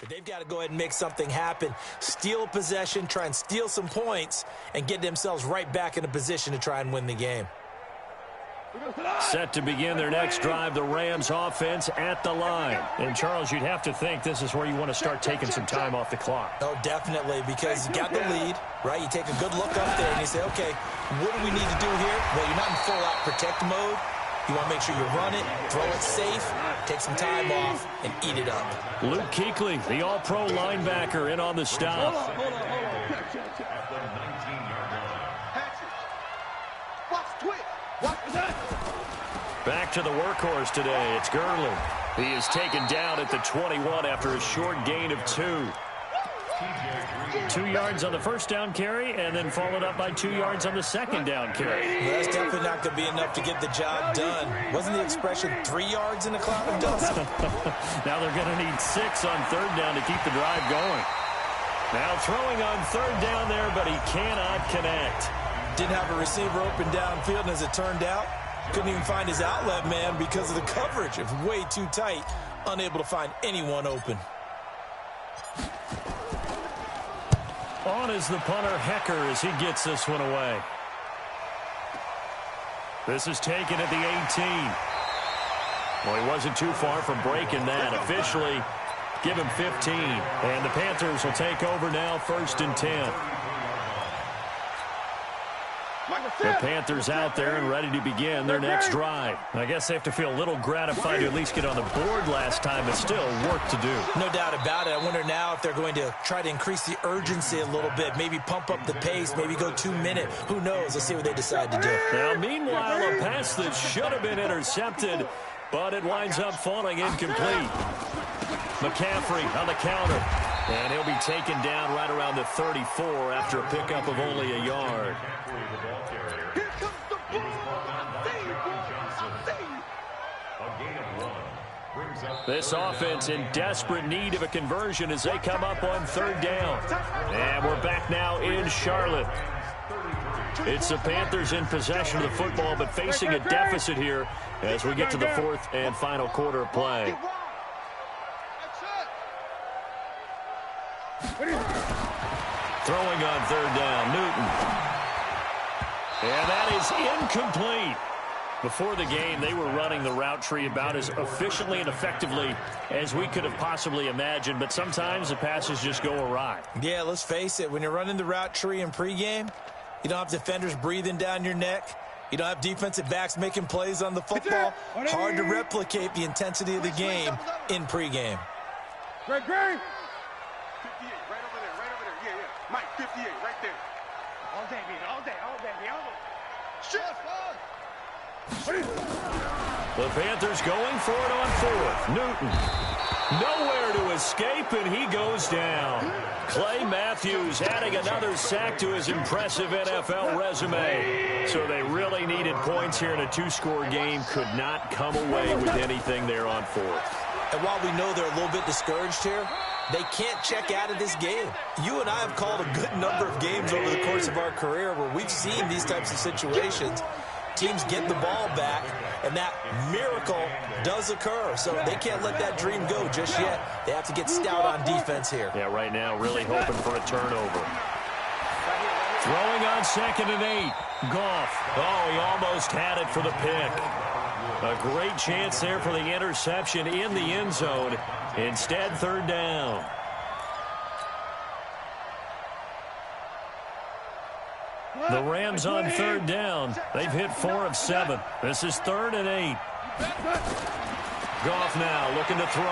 But they've got to go ahead and make something happen, steal possession, try and steal some points, and get themselves right back in a position to try and win the game. Set to begin their next drive, the Rams offense at the line. And, Charles, you'd have to think this is where you want to start taking some time off the clock. Oh, definitely, because you got the lead, right? You take a good look up there and you say, okay, what do we need to do here? Well, you're not in full-out protect mode. You want to make sure you run it, throw it safe, take some time off, and eat it up. Luke Kuechly, the all-pro linebacker, in on the stop. Hold on. Back to the workhorse today. It's Gurley. He is taken down at the 21 after a short gain of 2. 2 yards on the first down carry, and then followed up by 2 yards on the second down carry. Well, that's definitely not going to be enough to get the job done. Wasn't the expression 3 yards in a cloud of dust? Now they're going to need 6 on third down to keep the drive going. Now throwing on third down there, but he cannot connect. Didn't have a receiver open downfield, and as it turned out, couldn't even find his outlet man because of the coverage. It was way too tight, unable to find anyone open. On is the punter, Hecker, as he gets this one away. This is taken at the 18. Well, he wasn't too far from breaking that. Officially, give him 15. And the Panthers will take over now, 1st and 10. The Panthers out there and ready to begin their next drive. I guess they have to feel a little gratified to at least get on the board last time, but still work to do. No doubt about it. I wonder now if they're going to try to increase the urgency a little bit, maybe pump up the pace, maybe go 2 minute. Who knows? Let's see what they decide to do. Now, meanwhile, a pass that should have been intercepted, but it winds up falling incomplete. McCaffrey on the counter, and he'll be taken down right around the 34 after a pickup of only a yard. This offense in desperate need of a conversion as they come up on third down. And we're back now in Charlotte. It's the Panthers in possession of the football, but facing a deficit here as we get to the 4th and final quarter of play. Throwing on third down, Newton. And that is incomplete. Before the game, they were running the route tree about as efficiently and effectively as we could have possibly imagined, but sometimes the passes just go awry. Yeah, let's face it. When you're running the route tree in pregame, you don't have defenders breathing down your neck. You don't have defensive backs making plays on the football. Hard to replicate the intensity of the game in pregame. Great. 58, right over there. Yeah. Mike, 58, right there. All day, man. All day. Shift. The Panthers going for it on 4th. Newton. Nowhere to escape, and he goes down. Clay Matthews adding another sack to his impressive NFL resume. So they really needed points here in a 2-score game. Could not come away with anything there on 4th. And while we know they're a little bit discouraged here, they can't check out of this game. You and I have called a good number of games over the course of our career where we've seen these types of situations. Teams get the ball back, and that miracle does occur. So they can't let that dream go just yet. They have to get stout on defense here. Yeah, right now really hoping for a turnover. Throwing on 2nd and 8. Goff. Oh, he almost had it for the pick. A great chance there for the interception in the end zone. Instead, third down. The Rams on third down. They've hit 4 of 7. This is 3rd and 8. Goff now looking to throw.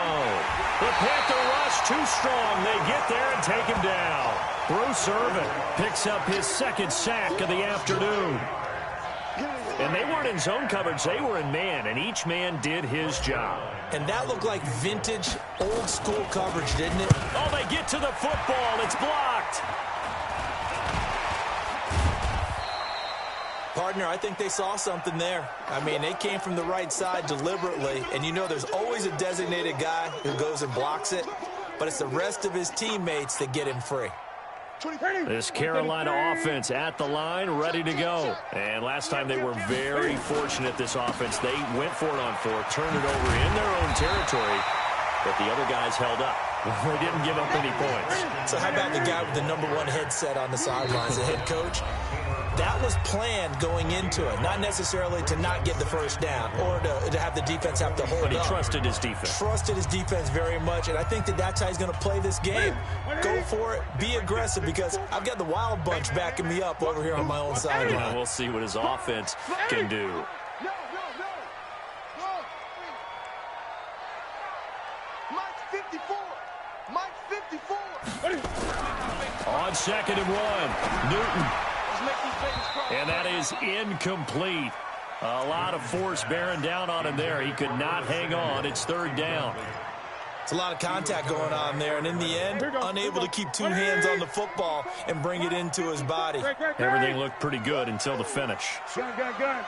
The Panther rush too strong. They get there and take him down. Bruce Irvin picks up his 2nd sack of the afternoon. And they weren't in zone coverage. They were in man, and each man did his job. And that looked like vintage, old-school coverage, didn't it? Oh, they get to the football. It's blocked. Partner, I think they saw something there. I mean, they came from the right side deliberately, and you know there's always a designated guy who goes and blocks it, but it's the rest of his teammates that get him free. This Carolina offense at the line, ready to go. And last time they were very fortunate, this offense. They went for it on 4, turned it over in their own territory, but the other guys held up. They didn't give up any points. So how about the guy with the #1 headset on the sidelines, the head coach? That was planned going into it, not necessarily to not get the first down or to have the defense have to hold up. But he trusted his defense. Trusted his defense very much, and I think that's how he's going to play this game. Go for it. Be aggressive, because I've got the wild bunch backing me up over here on my own sideline. Yeah, we'll see what his offense can do. Mike's 54. Mike's 54. On 2nd and 1, Newton. And that is incomplete. A lot of force bearing down on him there. He could not hang on. It's 3rd down. It's a lot of contact going on there, and in the end, unable to keep 2 hands on the football and bring it into his body. Everything looked pretty good until the finish. Gun.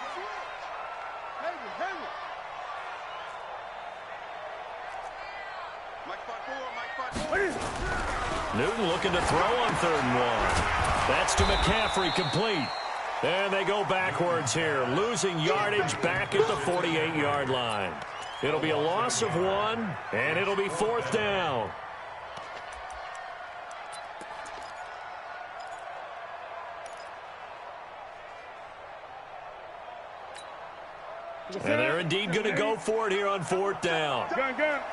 Newton looking to throw on 3rd and 1. That's to McCaffrey, complete. And they go backwards here, losing yardage back at the 48-yard line. It'll be a loss of 1, and it'll be 4th down. And they're indeed going to go for it here on 4th down.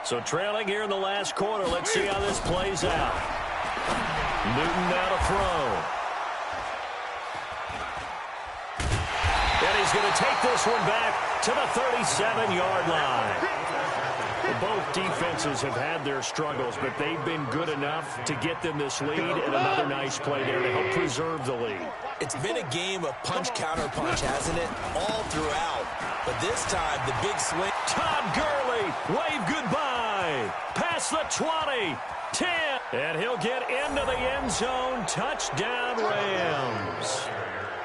So trailing here in the last quarter. Let's see how this plays out. Newton now to throw. And he's going to take this one back to the 37-yard line. Both defenses have had their struggles, but they've been good enough to get them this lead, and another nice play there to help preserve the lead. It's been a game of punch-counter-punch, hasn't it? All throughout. But this time, the big swing. Todd Gurley, wave goodbye. Past the 20, 10. And he'll get into the end zone. Touchdown, Rams.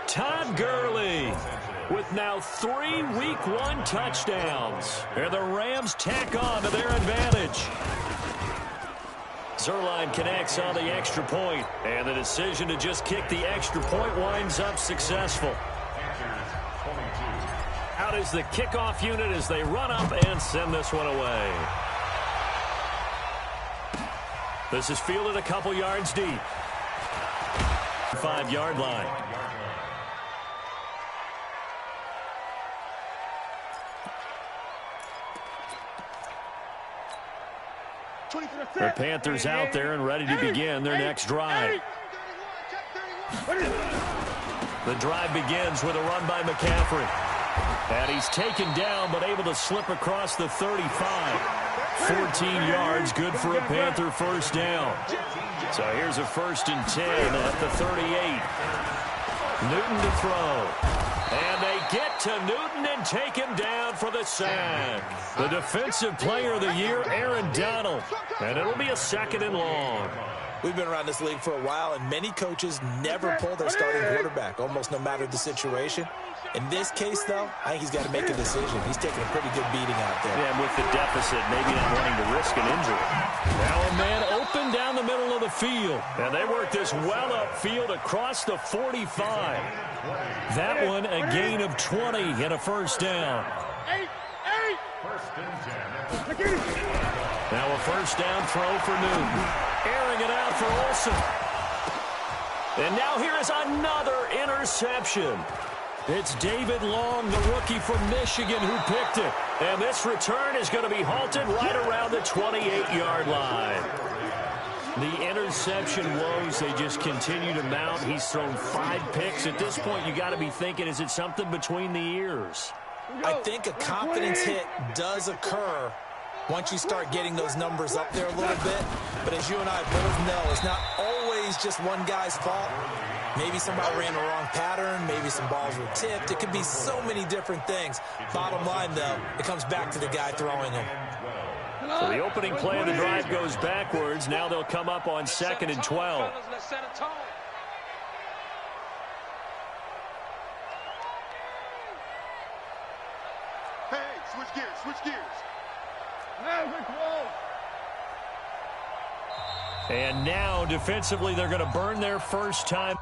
Todd Gurley with now 3 Week 1 touchdowns. And the Rams tack on to their advantage. Zerline connects on the extra point, and the decision to just kick the extra point winds up successful. Out is the kickoff unit as they run up and send this one away. This is fielded a couple yards deep. 5-yard line. The Panthers out there and ready to begin their next drive. The drive begins with a run by McCaffrey. And he's taken down but able to slip across the 35. 14 yards, good for a Panther first down. So here's a 1st and 10 at the 38. Newton to throw. And they get to Newton and take him down for the sack. The Defensive Player of the Year, Aaron Donald. And it'll be a 2nd and long. We've been around this league for a while, and many coaches never pull their starting quarterback, almost no matter the situation. In this case, though, I think he's got to make a decision. He's taking a pretty good beating out there. Yeah, and with the deficit, maybe not wanting to risk an injury. Now a man open down the middle of the field. And they work this well upfield across the 45. That one a gain of 20 and a 1st down. Now a 1st down throw for Newton. Airing it out for Olsen. And now here is another interception. It's David Long, the rookie from Michigan, who picked it. And this return is going to be halted right around the 28-yard line. The interception woes, they just continue to mount. He's thrown 5 picks. At this point, you got to be thinking, is it something between the ears? I think a confidence hit does occur once you start getting those numbers up there a little bit. But as you and I both know, it's not always just one guy's fault. Maybe somebody ran the wrong pattern. Maybe some balls were tipped. It could be so many different things. Bottom line, though, it comes back to the guy throwing them. So the opening play of the drive goes backwards. Now they'll come up on 2nd and 12. Hey, switch gears. And now defensively they're going to burn their first time.